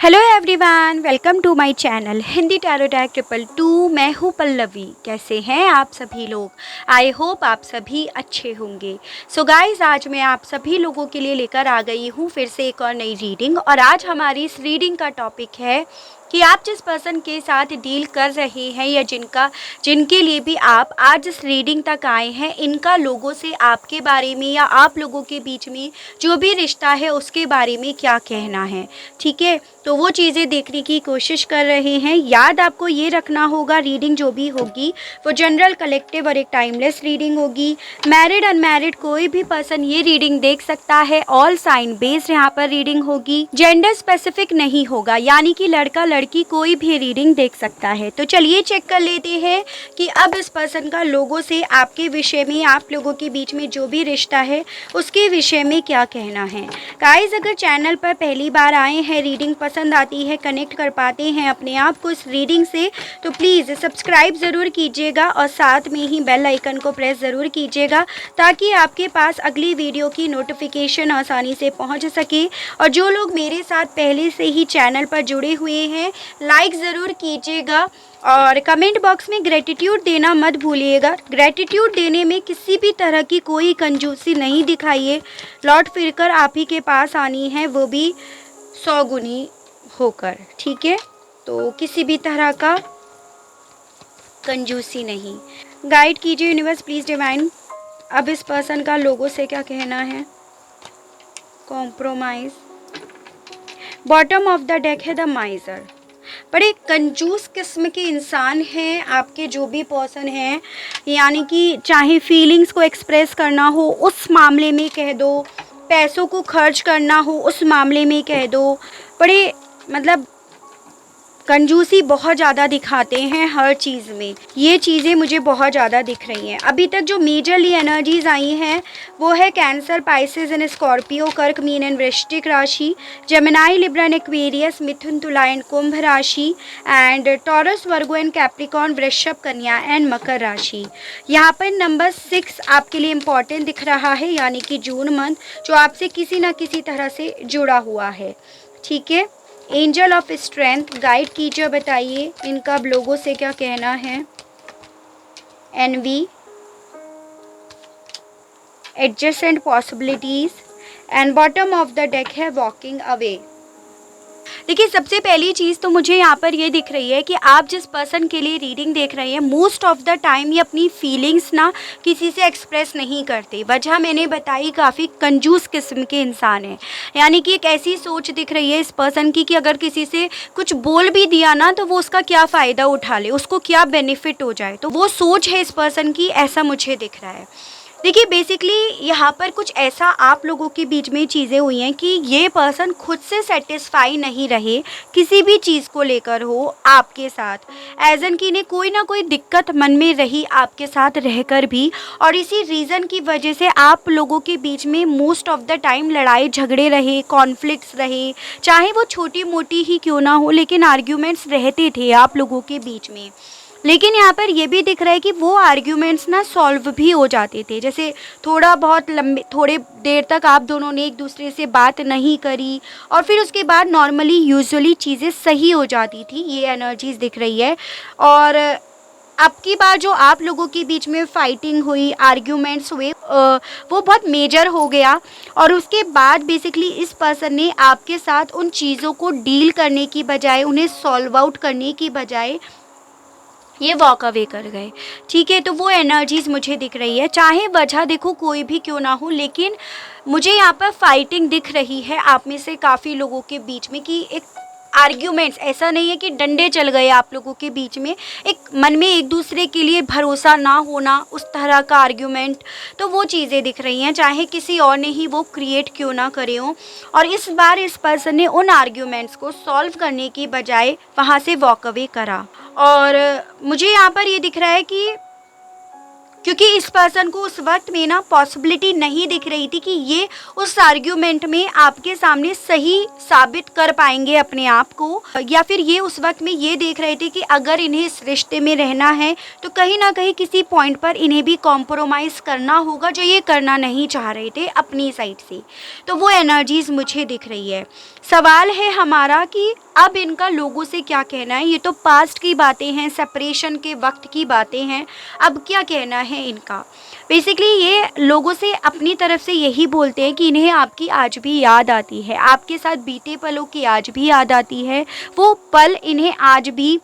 Hello everyone, welcome to my channel Hindi tarot deck 222। मैं हूँ पल्लवी। कैसे हैं आप सभी लोग? आई होप आप सभी अच्छे होंगे। सो गाइस, आज मैं आप सभी लोगों के लिए लेकर आ गई हूँ फिर से एक और नई रीडिंग। और आज हमारी इस रीडिंग का टॉपिक है कि आप जिस पर्सन के साथ डील कर रहे हैं या जिनके लिए भी आप आज इस रीडिंग तक आए हैं, इनका लोगों से आपके बारे में या आप लोगों के बीच में जो भी रिश्ता है उसके बारे में क्या कहना है। ठीक है, तो वो चीज़ें देखने की कोशिश कर रहे हैं। याद आपको ये रखना होगा, रीडिंग जो भी होगी वो जनरल, कलेक्टिव और एक टाइमलेस रीडिंग होगी। मैरिड अनमैरिड कोई भी पर्सन ये रीडिंग देख सकता है। ऑल साइन बेस्ड यहाँ पर रीडिंग होगी। जेंडर स्पेसिफिक नहीं होगा, यानी कि लड़का लड़की कोई भी रीडिंग देख सकता है। तो चलिए चेक कर लेते हैं कि अब इस पर्सन का लोगों से आपके विषय में, आप लोगों के बीच में जो भी रिश्ता है उसके विषय में क्या कहना है। गाइस, अगर चैनल पर पहली बार आए हैं, रीडिंग पसंद आती है, कनेक्ट कर पाते हैं अपने आप को इस रीडिंग से, तो प्लीज़ सब्सक्राइब ज़रूर कीजिएगा और साथ में ही बेल आइकन को प्रेस ज़रूर कीजिएगा ताकि आपके पास अगली वीडियो की नोटिफिकेशन आसानी से पहुंच सके। और जो लोग मेरे साथ पहले से ही चैनल पर जुड़े हुए हैं, लाइक ज़रूर कीजिएगा और कमेंट बॉक्स में ग्रेटिट्यूड देना मत भूलिएगा। ग्रेटिट्यूड देने में किसी भी तरह की कोई कंजूसी नहीं दिखाइए। लौट फिरकर आप ही के पास आनी है, वो भी 100 गुनी होकर। ठीक है, तो किसी भी तरह का कंजूसी नहीं। गाइड कीजिए यूनिवर्स, प्लीज़ डिवाइन, अब इस पर्सन का लोगों से क्या कहना है। Compromise. Bottom of the deck है द माइजर। बड़े कंजूस किस्म के इंसान हैं आपके जो भी पर्सन हैं, यानी कि चाहे फीलिंग्स को एक्सप्रेस करना हो उस मामले में कह दो, पैसों को खर्च करना हो उस मामले में कह दो, बड़े मतलब कंजूसी बहुत ज़्यादा दिखाते हैं हर चीज़ में। ये चीज़ें मुझे बहुत ज़्यादा दिख रही हैं। अभी तक जो मेजरली एनर्जीज आई हैं वो है कैंसर, पाइसेस एंड स्कॉर्पियो, कर्क, मीन एंड वृश्चिक राशि, जेमिनाई, लिब्रा एंड एक्वेरियस, मिथुन, तुला एंड कुंभ राशि, and taurus, Virgo and Capricorn, वृषभ, कन्या एंड मकर राशि। यहाँ पर नंबर 6 आपके लिए इम्पॉर्टेंट दिख रहा है, यानी कि जून मंथ जो आपसे किसी न किसी तरह से जुड़ा हुआ है। ठीक है, एंजल ऑफ स्ट्रेंथ गाइड कीजिए, बताइए इनका लोगों से क्या कहना है। Envy, adjacent possibilities and bottom of the deck है वॉकिंग अवे। देखिए, सबसे पहली चीज़ तो मुझे यहाँ पर ये दिख रही है कि आप जिस पर्सन के लिए रीडिंग देख रहे हैं, मोस्ट ऑफ द टाइम ये अपनी फीलिंग्स ना किसी से एक्सप्रेस नहीं करते। वजह मैंने बताई, काफ़ी कंजूस किस्म के इंसान हैं। यानी कि एक ऐसी सोच दिख रही है इस पर्सन की कि अगर किसी से कुछ बोल भी दिया ना तो वो उसका क्या फ़ायदा उठा ले, उसको क्या बेनिफिट हो जाए, तो वो सोच है इस पर्सन की, ऐसा मुझे दिख रहा है। देखिए, बेसिकली यहाँ पर कुछ ऐसा आप लोगों के बीच में चीज़ें हुई हैं कि ये पर्सन खुद से सेटिस्फाई नहीं रहे, किसी भी चीज़ को लेकर हो आपके साथ, एज एन कि इन्हें कोई ना कोई दिक्कत मन में रही आपके साथ रहकर भी, और इसी रीज़न की वजह से आप लोगों के बीच में मोस्ट ऑफ द टाइम लड़ाई झगड़े रहे, कॉन्फ्लिक्ट्स रहे, चाहे वो छोटी मोटी ही क्यों ना हो, लेकिन आर्ग्यूमेंट्स रहते थे आप लोगों के बीच में। लेकिन यहाँ पर ये भी दिख रहा है कि वो आर्ग्यूमेंट्स ना सॉल्व भी हो जाते थे। जैसे थोड़ा बहुत लंबे, थोड़े देर तक आप दोनों ने एक दूसरे से बात नहीं करी और फिर उसके बाद नॉर्मली यूजुअली चीज़ें सही हो जाती थी, ये एनर्जीज दिख रही है। और अब की बार जो आप लोगों के बीच में फाइटिंग हुई, आर्ग्यूमेंट्स हुए, वो बहुत मेजर हो गया। और उसके बाद बेसिकली इस पर्सन ने आपके साथ उन चीज़ों को डील करने की बजाय, उन्हें सॉल्व आउट करने की बजाय ये वॉक अवे कर गए। ठीक है, तो वो एनर्जीज मुझे दिख रही है, चाहे वजह देखो कोई भी क्यों ना हो, लेकिन मुझे यहाँ पर फाइटिंग दिख रही है आप में से काफ़ी लोगों के बीच में कि एक आर्ग्यूमेंट्स, ऐसा नहीं है कि डंडे चल गए आप लोगों के बीच में, एक मन में एक दूसरे के लिए भरोसा ना होना, उस तरह का आर्ग्यूमेंट, तो वो चीज़ें दिख रही हैं, चाहे किसी और ने ही वो क्रिएट क्यों ना करे हों। और इस बार इस पर्सन ने उन आर्ग्यूमेंट्स को सॉल्व करने की बजाय वहाँ से वॉक अवे करा। और मुझे यहाँ पर ये दिख रहा है कि क्योंकि इस पर्सन को उस वक्त में ना पॉसिबिलिटी नहीं दिख रही थी कि ये उस आर्ग्यूमेंट में आपके सामने सही साबित कर पाएंगे अपने आप को, या फिर ये उस वक्त में ये देख रहे थे कि अगर इन्हें इस रिश्ते में रहना है तो कहीं ना कहीं किसी पॉइंट पर इन्हें भी कॉम्प्रोमाइज़ करना होगा, जो ये करना नहीं चाह रहे थे अपनी साइड से। तो वो एनर्जीज़ मुझे दिख रही है। सवाल है हमारा कि अब इनका लोगों से क्या कहना है। ये तो पास्ट की बातें हैं, सेपरेशन के वक्त की बातें हैं, अब क्या कहना है इनका। बेसिकली ये लोगों से अपनी तरफ से यही बोलते हैं कि इन्हें आपकी आज भी याद आती है, आपके साथ बीते पलों की आज भी याद आती है। वो पल इन्हें आज भी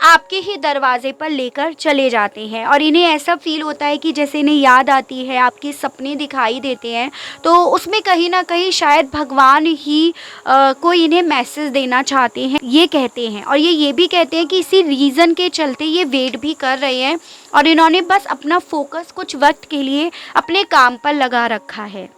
आपके ही दरवाजे पर लेकर चले जाते हैं और इन्हें ऐसा फील होता है कि जैसे इन्हें याद आती है, आपके सपने दिखाई देते हैं, तो उसमें कहीं ना कहीं शायद भगवान ही कोई इन्हें मैसेज देना चाहते हैं, ये कहते हैं। और ये भी कहते हैं कि इसी रीज़न के चलते ये वेट भी कर रहे हैं और इन्होंने बस अपना फोकस कुछ वक्त के लिए अपने काम पर लगा रखा है।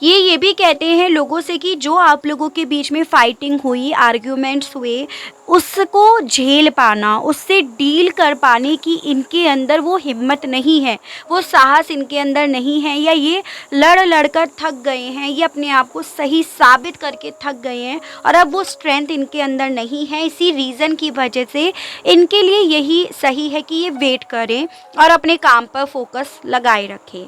ये भी कहते हैं लोगों से कि जो आप लोगों के बीच में फाइटिंग हुई, आर्ग्यूमेंट्स हुए, उसको झेल पाना, उससे डील कर पाने की इनके अंदर वो हिम्मत नहीं है, वो साहस इनके अंदर नहीं है, या ये लड़ कर थक गए हैं, ये अपने आप को सही साबित करके थक गए हैं और अब वो स्ट्रेंथ इनके अंदर नहीं है। इसी रीज़न की वजह से इनके लिए यही सही है कि ये वेट करें और अपने काम पर फोकस लगाए रखें।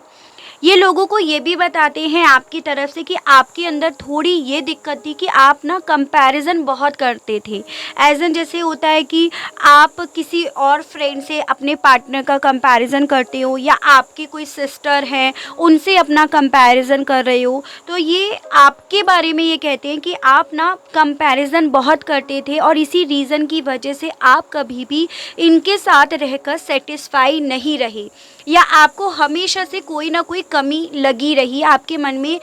ये लोगों को ये भी बताते हैं आपकी तरफ से कि आपके अंदर थोड़ी ये दिक्कत थी कि आप ना कंपैरिजन बहुत करते थे। एज एन जैसे होता है कि आप किसी और फ्रेंड से अपने पार्टनर का कंपैरिजन करते हो, या आपकी कोई सिस्टर हैं उनसे अपना कंपैरिजन कर रहे हो, तो ये आपके बारे में ये कहते हैं कि आप ना कंपैरिजन बहुत करते थे और इसी रीज़न की वजह से आप कभी भी इनके साथ रहकर सेटिस्फाई नहीं रहे, या आपको हमेशा से कोई ना कोई कमी लगी रही, आपके मन में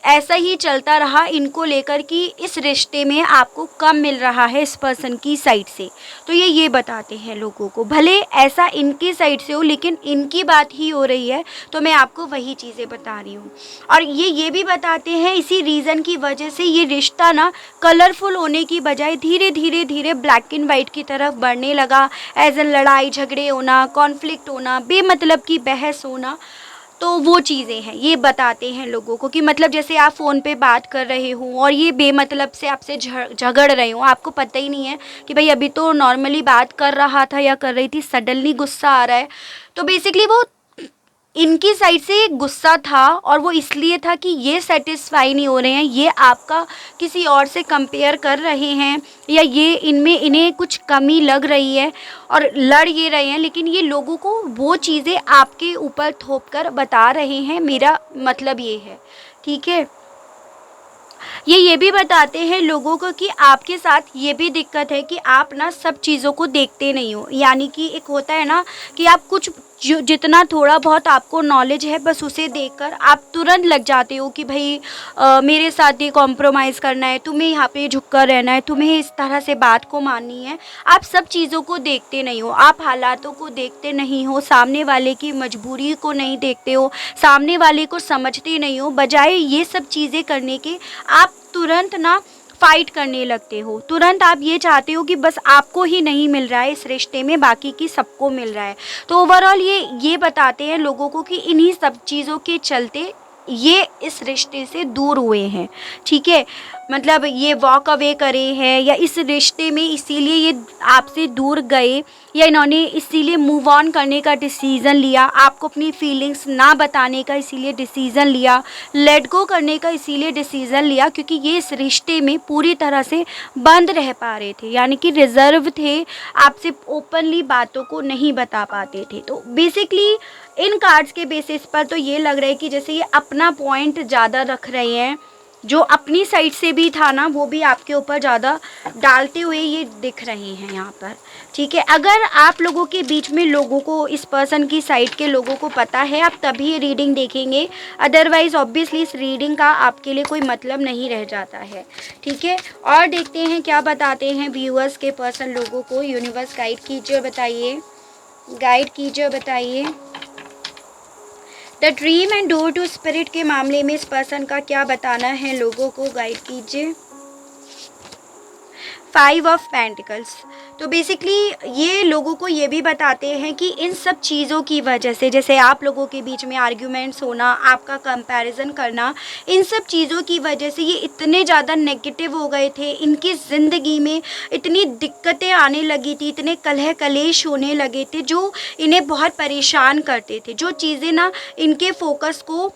ऐसा ही चलता रहा इनको लेकर कि इस रिश्ते में आपको कम मिल रहा है इस पर्सन की साइड से। तो ये बताते हैं लोगों को, भले ऐसा इनकी साइड से हो लेकिन इनकी बात ही हो रही है, तो मैं आपको वही चीज़ें बता रही हूँ। और ये भी बताते हैं इसी रीज़न की वजह से ये रिश्ता ना कलरफुल होने की बजाय धीरे धीरे ब्लैक एंड वाइट की तरफ बढ़ने लगा। एज एन लड़ाई झगड़े होना, कॉन्फ्लिक्ट होना, बेमतलब की बहस होना, तो वो चीज़ें हैं। ये बताते हैं लोगों को कि मतलब जैसे आप फ़ोन पे बात कर रहे हो और ये बेमतलब से आपसे झगड़ रहे हो, आपको पता ही नहीं है कि भाई अभी तो नॉर्मली बात कर रहा था या कर रही थी, सडनली गुस्सा आ रहा है। तो बेसिकली वो इनकी साइड से गुस्सा था और वो इसलिए था कि ये सेटिस्फाई नहीं हो रहे हैं, ये आपका किसी और से कंपेयर कर रहे हैं, या ये इन्हें कुछ कमी लग रही है और लड़ ये रहे हैं, लेकिन ये लोगों को वो चीज़ें आपके ऊपर थोप कर बता रहे हैं। मेरा मतलब ये है, ठीक है। ये भी बताते हैं लोगों को कि आपके साथ ये भी दिक्कत है कि आप ना सब चीज़ों को देखते नहीं हो, यानी कि एक होता है ना कि आप कुछ जितना थोड़ा बहुत आपको नॉलेज है बस उसे देखकर आप तुरंत लग जाते हो कि भाई मेरे साथ ये कॉम्प्रोमाइज़ करना है, तुम्हें यहाँ पे झुककर रहना है, तुम्हें इस तरह से बात को माननी है। आप सब चीज़ों को देखते नहीं हो, आप हालातों को देखते नहीं हो, सामने वाले की मजबूरी को नहीं देखते हो, सामने वाले को समझते नहीं हो। बजाय ये सब चीज़ें करने के आप तुरंत ना फाइट करने लगते हो, तुरंत आप ये चाहते हो कि बस आपको ही नहीं मिल रहा है इस रिश्ते में, बाकी की सबको मिल रहा है। तो ओवरऑल ये बताते हैं लोगों को कि इन्हीं सब चीज़ों के चलते ये इस रिश्ते से दूर हुए हैं, ठीक है। मतलब ये वॉक अवे करे हैं, या इस रिश्ते में इसीलिए ये आपसे दूर गए, या इन्होंने इसीलिए मूव ऑन करने का डिसीज़न लिया, आपको अपनी फीलिंग्स ना बताने का इसीलिए डिसीज़न लिया, लेट गो करने का इसीलिए डिसीज़न लिया, क्योंकि ये इस रिश्ते में पूरी तरह से बंद रह पा रहे थे, यानी कि रिजर्व थे, आपसे ओपनली बातों को नहीं बता पाते थे। तो बेसिकली इन कार्ड्स के बेसिस पर तो ये लग रहा है कि जैसे ये अपना पॉइंट ज़्यादा रख रहे हैं, जो अपनी साइड से भी था ना वो भी आपके ऊपर ज़्यादा डालते हुए ये दिख रहे हैं यहाँ पर, ठीक है। अगर आप लोगों के बीच में लोगों को, इस पर्सन की साइड के लोगों को पता है, आप तभी ये रीडिंग देखेंगे, अदरवाइज़ ऑब्वियसली इस रीडिंग का आपके लिए कोई मतलब नहीं रह जाता है, ठीक है। और देखते हैं क्या बताते हैं व्यूअर्स के पर्सन लोगों को। यूनिवर्स गाइड कीजिए, बताइए, गाइड कीजिए, बताइए। The dream and door to spirit के मामले में इस पर्सन का क्या बताना है लोगों को, गाइड कीजिए। 5 ऑफ पेंटिकल्स, तो बेसिकली ये लोगों को ये भी बताते हैं कि इन सब चीज़ों की वजह से, जैसे आप लोगों के बीच में आर्ग्यूमेंट्स होना, आपका कंपैरिजन करना, इन सब चीज़ों की वजह से ये इतने ज़्यादा नेगेटिव हो गए थे, इनकी ज़िंदगी में इतनी दिक्कतें आने लगी थी, इतने कलह कलेश होने लगे थे जो इन्हें बहुत परेशान करते थे, जो चीज़ें ना इनके फोकस को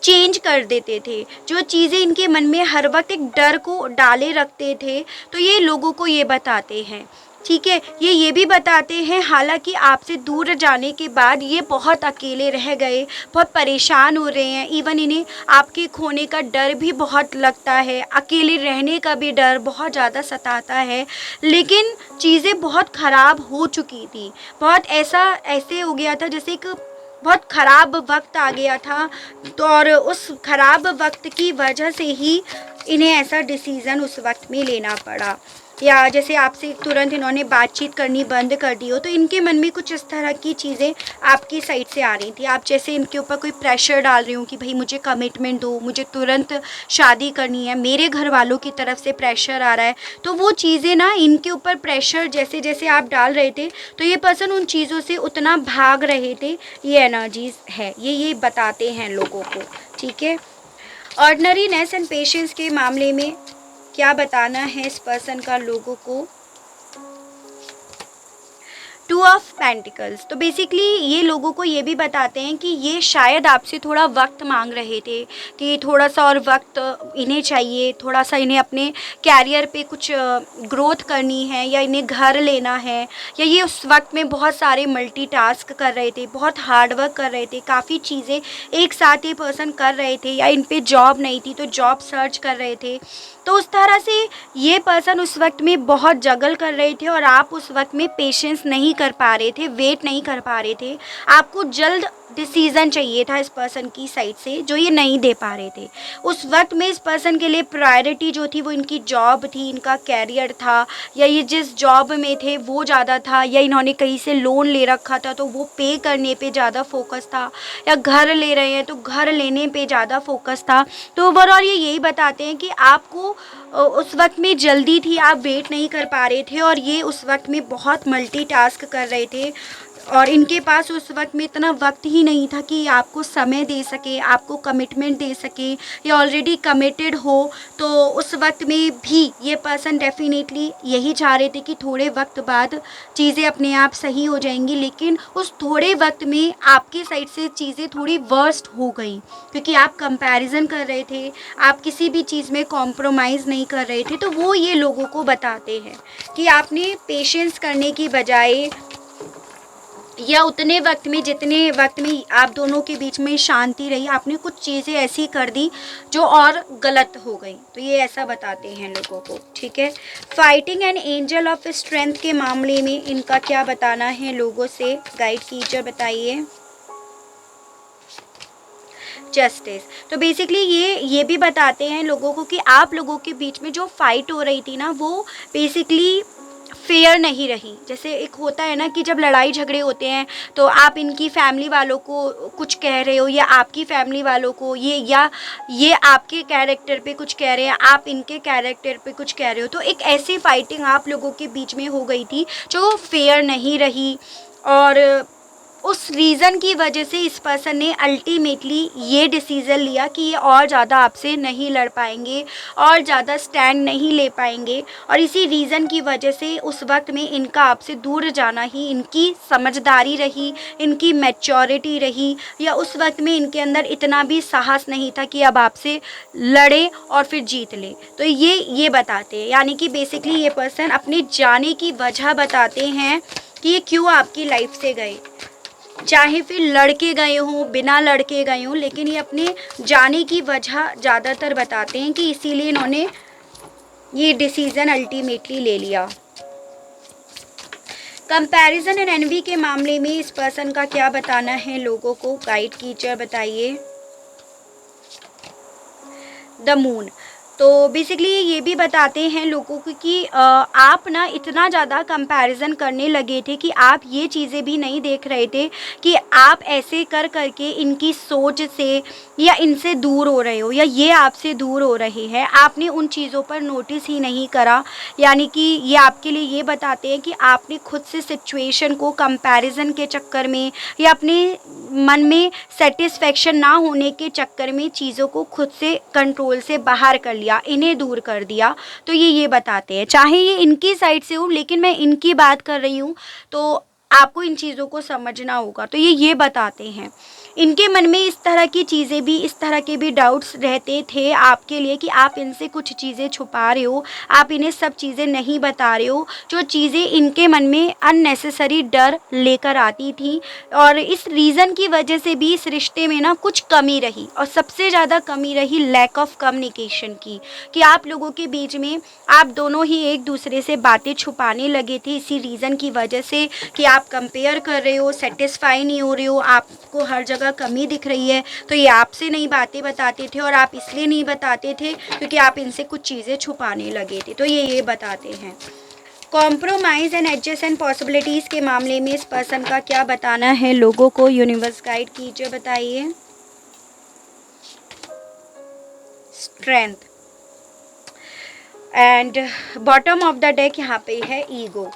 चेंज कर देते थे, जो चीज़ें इनके मन में हर वक्त एक डर को डाले रखते थे। तो ये लोगों को ये बताते हैं, ठीक है। ये भी बताते हैं हालांकि आपसे दूर जाने के बाद ये बहुत अकेले रह गए, बहुत परेशान हो रहे हैं, इवन इन्हें आपके खोने का डर भी बहुत लगता है, अकेले रहने का भी डर बहुत ज़्यादा सताता है। लेकिन चीज़ें बहुत ख़राब हो चुकी थी, बहुत ऐसे हो गया था जैसे एक बहुत ख़राब वक्त आ गया था। तो और उस ख़राब वक्त की वजह से ही इन्हें ऐसा डिसीज़न उस वक्त में लेना पड़ा, या जैसे आपसे तुरंत इन्होंने बातचीत करनी बंद कर दी हो, तो इनके मन में कुछ इस तरह की चीज़ें आपकी साइड से आ रही थी। आप जैसे इनके ऊपर कोई प्रेशर डाल रही हो कि भाई मुझे कमिटमेंट दो, मुझे तुरंत शादी करनी है, मेरे घर वालों की तरफ से प्रेशर आ रहा है। तो वो चीज़ें ना इनके ऊपर प्रेशर जैसे जैसे आप डाल रहे थे, तो ये पर्सन उन चीज़ों से उतना भाग रहे थे। ये एनर्जीज है, ये बताते हैं लोगों को, ठीक है। ऑर्डिनरीनेस एंड पेशेंस के मामले में क्या बताना है इस पर्सन का लोगों को? 2 ऑफ पेंटिकल्स। तो बेसिकली ये लोगों को ये भी बताते हैं कि ये शायद आपसे थोड़ा वक्त मांग रहे थे, कि थोड़ा सा और वक्त इन्हें चाहिए, थोड़ा सा इन्हें अपने कैरियर पे कुछ ग्रोथ करनी है, या इन्हें घर लेना है, या ये उस वक्त में बहुत सारे मल्टीटास्क कर रहे थे, बहुत हार्ड वर्क कर रहे थे, काफ़ी चीज़ें एक साथ ये पर्सन कर रहे थे, या इन पे जॉब नहीं थी तो जॉब सर्च कर रहे थे। तो उस तरह से ये पर्सन उस वक्त में बहुत जगल कर रहे थे, और आप उस वक्त में पेशेंस नहीं कर पा रहे थे, वेट नहीं कर पा रहे थे। आपको जल्द डिसीज़न चाहिए था इस पर्सन की साइड से, जो ये नहीं दे पा रहे थे। उस वक्त में इस पर्सन के लिए प्रायोरिटी जो थी वो इनकी जॉब थी, इनका कैरियर था, या ये जिस जॉब में थे वो ज़्यादा था, या इन्होंने कहीं से लोन ले रखा था तो वो पे करने पे ज़्यादा फोकस था, या घर ले रहे हैं तो घर लेने पे ज़्यादा फोकस था। तो ओवरऑल ये यही बताते हैं कि आपको उस वक्त में जल्दी थी, आप वेट नहीं कर पा रहे थे, और ये उस वक्त में बहुत मल्टीटास्क कर रहे थे, और इनके पास उस वक्त में इतना वक्त ही नहीं था कि आपको समय दे सके, आपको कमिटमेंट दे सके, या ऑलरेडी कमिटेड हो। तो उस वक्त में भी ये पर्सन डेफिनेटली यही चाह रहे थे कि थोड़े वक्त बाद चीज़ें अपने आप सही हो जाएंगी, लेकिन उस थोड़े वक्त में आपकी साइड से चीज़ें थोड़ी वर्स्ट हो गई, क्योंकि आप कंपैरिजन कर रहे थे, आप किसी भी चीज़ में कॉम्प्रोमाइज़ नहीं कर रहे थे। तो वो ये लोगों को बताते हैं कि आपने पेशेंस करने की बजाय, या उतने वक्त में जितने वक्त में आप दोनों के बीच में शांति रही, आपने कुछ चीज़ें ऐसी कर दी जो और गलत हो गई। तो ये ऐसा बताते हैं लोगों को, ठीक है। Fighting and angel of strength के मामले में इनका क्या बताना है लोगों से? गाइड कीजिए, बताइए। जस्टिस। तो बेसिकली ये भी बताते हैं लोगों को कि आप लोगों के बीच में जो फाइट हो रही थी ना, वो बेसिकली फेयर नहीं रही। जैसे एक होता है ना कि जब लड़ाई झगड़े होते हैं तो आप इनकी फैमिली वालों को कुछ कह रहे हो, या आपकी फैमिली वालों को ये आपके कैरेक्टर पे कुछ कह रहे हैं, आप इनके कैरेक्टर पे कुछ कह रहे हो। तो एक ऐसी फाइटिंग आप लोगों के बीच में हो गई थी जो फेयर नहीं रही, और उस रीज़न की वजह से इस पर्सन ने अल्टीमेटली ये डिसीज़न लिया कि ये और ज़्यादा आपसे नहीं लड़ पाएंगे, और ज़्यादा स्टैंड नहीं ले पाएंगे, और इसी रीज़न की वजह से उस वक्त में इनका आपसे दूर जाना ही इनकी समझदारी रही, इनकी मैच्योरिटी रही, या उस वक्त में इनके अंदर इतना भी साहस नहीं था कि अब आपसे लड़े और फिर जीत ले। तो ये बताते हैं, यानी कि बेसिकली ये पर्सन अपने जाने की वजह बताते हैं कि ये क्यों आपकी लाइफ से गए, चाहे फिर लड़के गए हों, बिना लड़के गए हों, लेकिन ये अपने जाने की वजह ज़्यादातर बताते हैं कि इसीलिए इन्होंने ये डिसीज़न अल्टीमेटली ले लिया। कंपैरिजन एंड एनवी के मामले में इस पर्सन का क्या बताना है लोगों को? गाइड कीजिए, बताइए। The moon. तो बेसिकली ये भी बताते हैं लोगों को कि आप ना इतना ज़्यादा कंपैरिजन करने लगे थे कि आप ये चीज़ें भी नहीं देख रहे थे कि आप ऐसे कर करके इनकी सोच से या इनसे दूर हो रहे हो या ये आपसे दूर हो रहे हैं। आपने उन चीज़ों पर नोटिस ही नहीं करा। यानी कि ये आपके लिए ये बताते हैं कि आपने खुद से सिचुएशन को कंपैरिजन के चक्कर में या अपने मन में सेटिस्फेक्शन ना होने के चक्कर में चीज़ों को खुद से कंट्रोल से बाहर कर लिया, इन्हें दूर कर दिया। तो ये बताते हैं, चाहे ये इनकी साइड से हो लेकिन मैं इनकी बात कर रही हूँ, तो आपको इन चीज़ों को समझना होगा। तो ये बताते हैं इनके मन में इस तरह की चीज़ें भी, इस तरह के भी डाउट्स रहते थे आपके लिए कि आप इनसे कुछ चीज़ें छुपा रहे हो, आप इन्हें सब चीज़ें नहीं बता रहे हो, जो चीज़ें इनके मन में अननेसेसरी डर लेकर आती थी। और इस रीज़न की वजह से भी इस रिश्ते में ना कुछ कमी रही, और सबसे ज़्यादा कमी रही लैक ऑफ कम्युनिकेशन की, कि आप लोगों के बीच में आप दोनों ही एक दूसरे से बातें छुपाने लगे थे इसी रीज़न की वजह से कि आप कंपेयर कर रहे हो, सेटिस्फाई नहीं हो रहे हो, आपको हर जगह कमी दिख रही है। तो ये आपसे नई बातें बताते थे, और आप इसलिए नहीं बताते थे क्योंकि आप इनसे कुछ चीज़ें छुपाने लगे थे। तो ये बताते हैं कॉम्प्रोमाइज़ एंड एडजस्टेंट पॉसिबिलिटीज़ के मामले में इस पर्सन का क्या बताना है लोगों को। यूनिवर्स गाइड कीजिए, बताइए। Strength and bottom of the deck यहाँ पे है ईगो।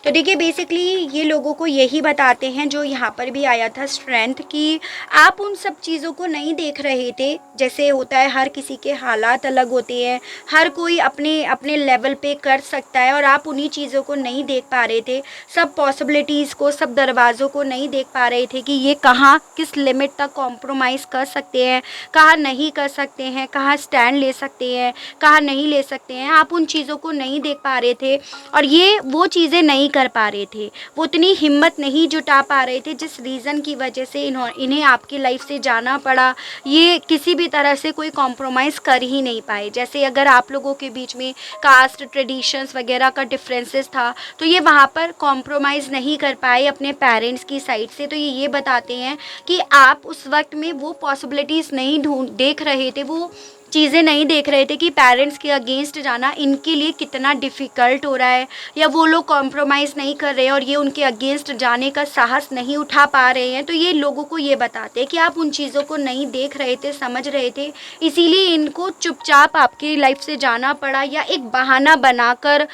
तो देखिए बेसिकली ये लोगों को यही बताते हैं जो यहाँ पर भी आया था, स्ट्रेंथ, कि आप उन सब चीज़ों को नहीं देख रहे थे। जैसे होता है हर किसी के हालात अलग होते हैं, हर कोई अपने अपने लेवल पे कर सकता है, और आप उन्हीं चीज़ों को नहीं देख पा रहे थे, सब पॉसिबिलिटीज़ को, सब दरवाज़ों को नहीं देख पा रहे थे कि ये कहाँ किस लिमिट तक कॉम्प्रोमाइज़ कर सकते हैं, कहाँ नहीं कर सकते हैं, कहाँ स्टैंड ले सकते हैं, कहाँ नहीं ले सकते हैं। आप उन चीज़ों को नहीं देख पा रहे थे, और ये वो चीज़ें नहीं कर पा रहे थे, वो उतनी हिम्मत नहीं जुटा पा रहे थे, जिस रीज़न की वजह से इन्हें आपकी लाइफ से जाना पड़ा। ये किसी भी तरह से कोई कॉम्प्रोमाइज़ कर ही नहीं पाए। जैसे अगर आप लोगों के बीच में कास्ट, ट्रेडिशंस वगैरह का डिफरेंसेस था, तो ये वहाँ पर कॉम्प्रोमाइज़ नहीं कर पाए अपने पेरेंट्स की साइड से। तो ये बताते हैं कि आप उस वक्त में वो पॉसिबिलिटीज़ नहीं देख रहे थे, वो चीज़ें नहीं देख रहे थे कि पेरेंट्स के अगेंस्ट जाना इनके लिए कितना डिफ़िकल्ट हो रहा है, या वो लोग कॉम्प्रोमाइज़ नहीं कर रहे हैं और ये उनके अगेंस्ट जाने का साहस नहीं उठा पा रहे हैं। तो ये लोगों को ये बताते हैं कि आप उन चीज़ों को नहीं देख रहे थे, समझ रहे थे, इसीलिए इनको चुपचाप आपकी लाइफ से जाना पड़ा, या एक बहाना बनाकर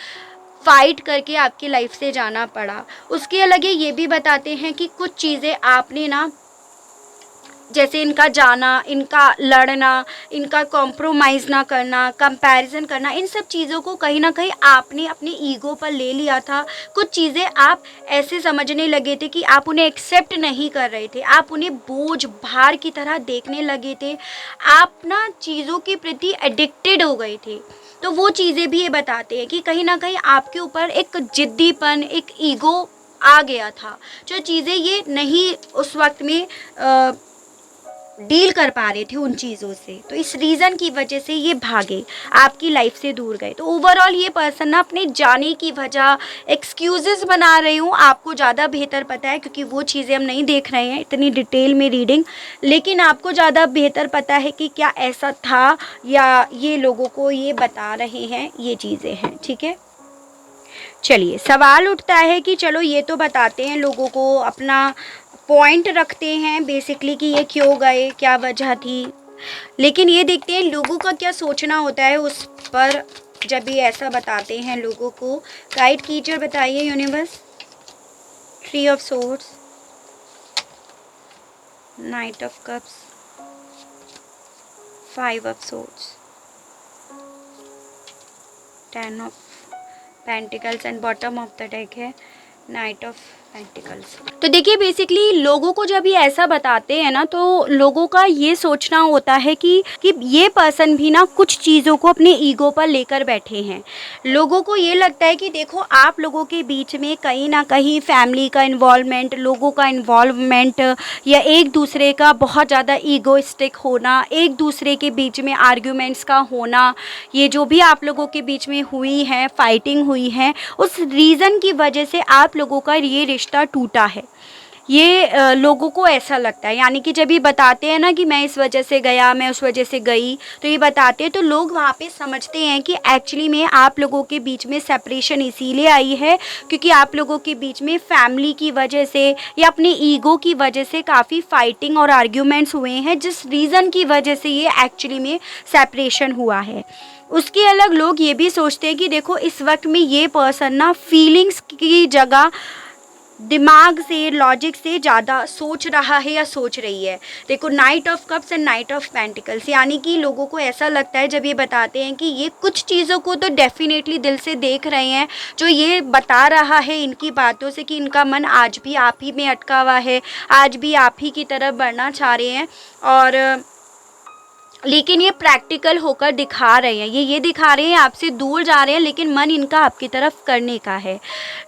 फ़ाइट करके आपकी लाइफ से जाना पड़ा। उसके अलग ये भी बताते हैं कि कुछ चीज़ें आपने ना, जैसे इनका जाना, इनका लड़ना, इनका कॉम्प्रोमाइज़ ना करना, कंपैरिजन करना, इन सब चीज़ों को कहीं ना कहीं आपने अपने ईगो पर ले लिया था। कुछ चीज़ें आप ऐसे समझने लगे थे कि आप उन्हें एक्सेप्ट नहीं कर रहे थे, आप उन्हें बोझ, भार की तरह देखने लगे थे, आप ना चीज़ों के प्रति एडिक्टेड हो गए थे। तो वो चीज़ें भी ये बताते हैं कि कहीं ना कहीं आपके ऊपर एक जिद्दीपन, एक ईगो आ गया था, जो चीज़ें ये नहीं उस वक्त में डील कर पा रहे थे उन चीज़ों से। तो इस रीज़न की वजह से ये भागे, आपकी लाइफ से दूर गए। तो ओवरऑल ये पर्सन ना अपने जाने की वजह एक्सक्यूज़ेस बना रही हूँ, आपको ज़्यादा बेहतर पता है क्योंकि वो चीज़ें हम नहीं देख रहे हैं इतनी डिटेल में रीडिंग, लेकिन आपको ज़्यादा बेहतर पता है कि क्या ऐसा था या ये लोगों को ये बता रहे हैं, ये चीज़ें हैं। ठीक है, चलिए सवाल उठता है कि चलो ये तो बताते हैं, लोगों को अपना पॉइंट रखते हैं बेसिकली कि ये क्यों गए, क्या वजह थी, लेकिन ये देखते हैं लोगों का क्या सोचना होता है उस पर जब ये ऐसा बताते हैं लोगों को। गाइड कीजिए, बताइए universe. 3 of swords, night of cups, 5 of swords, 10 of pentacles and bottom of the deck है नाइट ऑफ पेंटिकल्स। तो देखिए बेसिकली लोगों को जब ये ऐसा बताते हैं ना, तो लोगों का ये सोचना होता है कि ये पर्सन भी ना कुछ चीज़ों को अपने ईगो पर लेकर बैठे हैं। लोगों को ये लगता है कि देखो आप लोगों के बीच में कहीं ना कहीं फैमिली का इन्वॉल्वमेंट, लोगों का इन्वॉल्वमेंट, या एक दूसरे का बहुत ज़्यादा ईगोइस्टिक होना, एक दूसरे के बीच में आर्ग्यूमेंट्स का होना, ये जो भी आप लोगों के बीच में हुई है, फाइटिंग हुई है, उस रीज़न की वजह से आप लोगों का ये रिश्ता टूटा है। ये लोगों को ऐसा लगता है, यानी कि जब ये बताते हैं ना कि मैं इस वजह से गया, मैं उस वजह से गई, तो ये बताते हैं तो लोग वहाँ पे समझते हैं कि एक्चुअली में आप लोगों के बीच में सेपरेशन इसीलिए आई है क्योंकि आप लोगों के बीच में फैमिली की वजह से या अपने ईगो की वजह से काफ़ी फाइटिंग और आर्ग्यूमेंट्स हुए हैं, जिस रीज़न की वजह से ये एक्चुअली में सेपरेशन हुआ है। उसके अलग लोग ये भी सोचते हैं कि देखो इस वक्त में ये पर्सन ना फीलिंग्स की जगह दिमाग से, लॉजिक से ज़्यादा सोच रहा है या सोच रही है। देखो night of cups and night of pentacles, यानी कि लोगों को ऐसा लगता है जब ये बताते हैं कि ये कुछ चीज़ों को तो डेफिनेटली दिल से देख रहे हैं, जो ये बता रहा है इनकी बातों से कि इनका मन आज भी आप ही में अटका हुआ है, आज भी आप ही की तरफ बढ़ना चाह रहे हैं, और लेकिन ये प्रैक्टिकल होकर दिखा रहे हैं, ये दिखा रहे हैं आपसे दूर जा रहे हैं, लेकिन मन इनका आपकी तरफ करने का है।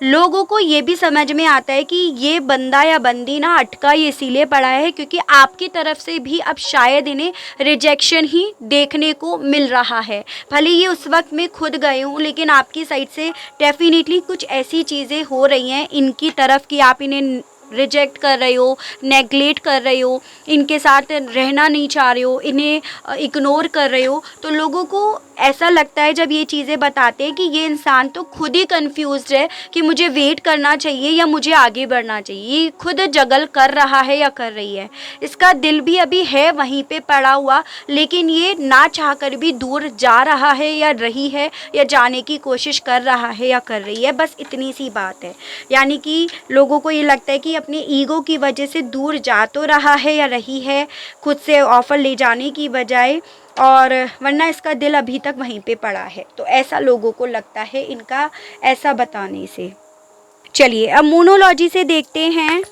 लोगों को ये भी समझ में आता है कि ये बंदा या बंदी ना अटका ये इसीलिए पड़ा है क्योंकि आपकी तरफ से भी अब शायद इन्हें रिजेक्शन ही देखने को मिल रहा है। भले ये उस वक्त में खुद गए हूँ, लेकिन आपकी साइड से डेफिनेटली कुछ ऐसी चीज़ें हो रही हैं इनकी तरफ कि आप इन्हें रिजेक्ट कर रहे हो, नेगलेक्ट कर रहे हो, इनके साथ रहना नहीं चाह रहे हो, इन्हें इग्नोर कर रहे हो। तो लोगों को ऐसा लगता है जब ये चीज़ें बताते हैं कि ये इंसान तो खुद ही कंफ्यूज्ड है कि मुझे वेट करना चाहिए या मुझे आगे बढ़ना चाहिए। ये खुद जगल कर रहा है या कर रही है, इसका दिल भी अभी है वहीं पे पड़ा हुआ, लेकिन ये ना चाहकर भी दूर जा रहा है या रही है, या जाने की कोशिश कर रहा है या कर रही है। बस इतनी सी बात है। यानी कि लोगों को ये लगता है कि अपने ईगो की वजह से दूर जा तो रहा है या रही है खुद से ऑफ़र ले जाने की बजाय, और वरना इसका दिल अभी तक वहीं पे पड़ा है। तो ऐसा लोगों को लगता है इनका ऐसा बताने से। चलिए अब मोनोलॉजी से देखते हैं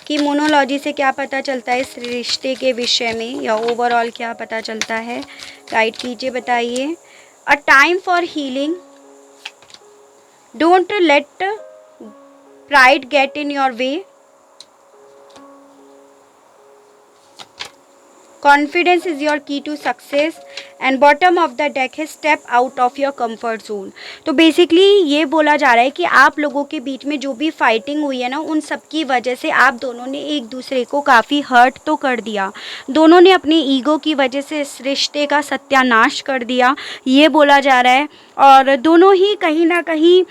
कि मोनोलॉजी से क्या पता चलता है इस रिश्ते के विषय में, या ओवरऑल क्या पता चलता है। गाइड कीजिए, बताइए। A time for healing, don't let pride get in your way, confidence is your key to success, and bottom of the deck है step out of your comfort zone। तो बेसिकली ये बोला जा रहा है कि आप लोगों के बीच में जो भी फाइटिंग हुई है ना, उन सब की वजह से आप दोनों ने एक दूसरे को काफ़ी हर्ट तो कर दिया, दोनों ने अपनी ईगो की वजह से इस रिश्ते का सत्यानाश कर दिया, ये बोला जा रहा है। और दोनों ही कहीं ना कहीं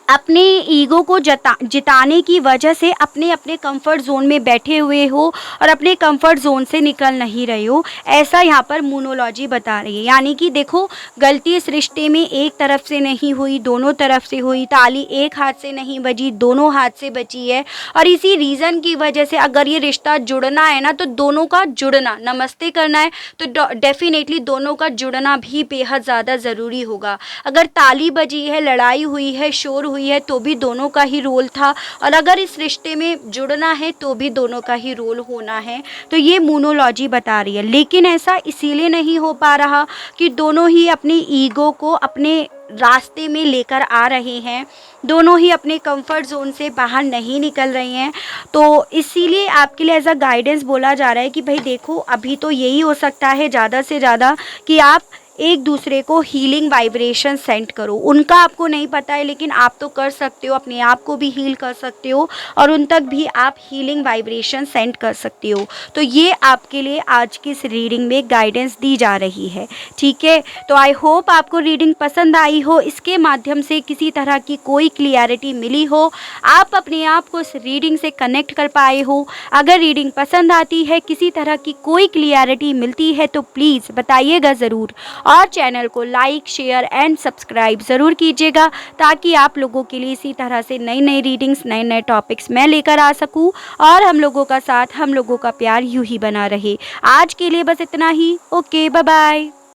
अपने ईगो को जिताने की वजह से अपने अपने कंफर्ट जोन में बैठे हुए हो और अपने कंफर्ट जोन से निकल नहीं रहे हो, ऐसा यहाँ पर मोनोलॉजी बता रही है। यानी कि देखो गलती इस रिश्ते में एक तरफ से नहीं हुई, दोनों तरफ से हुई। ताली एक हाथ से नहीं बजी, दोनों हाथ से बची है, और इसी रीज़न की वजह से अगर ये रिश्ता जुड़ना है ना, तो दोनों का जुड़ना, नमस्ते करना है तो डेफिनेटली दोनों का जुड़ना भी बेहद ज़्यादा ज़रूरी होगा। अगर ताली बजी है, लड़ाई हुई है, शोर हुई है, तो भी दोनों का ही रोल था, और अगर इस रिश्ते में जुड़ना है तो भी दोनों का ही रोल होना है। तो ये मोनोलॉजी बता रही है। लेकिन ऐसा इसीलिए नहीं हो पा रहा कि दोनों ही अपनी ईगो को अपने रास्ते में लेकर आ रहे हैं, दोनों ही अपने कंफर्ट जोन से बाहर नहीं निकल रहे हैं। तो इसीलिए आपके लिए एज अ गाइडेंस बोला जा रहा है कि भाई देखो अभी तो यही हो सकता है ज़्यादा से ज़्यादा कि आप एक दूसरे को हीलिंग वाइब्रेशन सेंड करो। उनका आपको नहीं पता है, लेकिन आप तो कर सकते हो, अपने आप को भी हील कर सकते हो और उन तक भी आप हीलिंग वाइब्रेशन सेंड कर सकते हो। तो ये आपके लिए आज की इस रीडिंग में गाइडेंस दी जा रही है, ठीक है। तो आई होप आपको रीडिंग पसंद आई हो, इसके माध्यम से किसी तरह की कोई क्लियरिटी मिली हो, आप अपने आप को इस रीडिंग से कनेक्ट कर पाए हो। अगर रीडिंग पसंद आती है, किसी तरह की कोई क्लियरिटी मिलती है, तो प्लीज़ बताइएगा ज़रूर, और चैनल को लाइक, शेयर एंड सब्सक्राइब ज़रूर कीजिएगा, ताकि आप लोगों के लिए इसी तरह से नई नई रीडिंग्स, नए नए टॉपिक्स मैं लेकर आ सकूं, और हम लोगों का साथ, हम लोगों का प्यार यूं ही बना रहे। आज के लिए बस इतना ही। Okay, bye bye.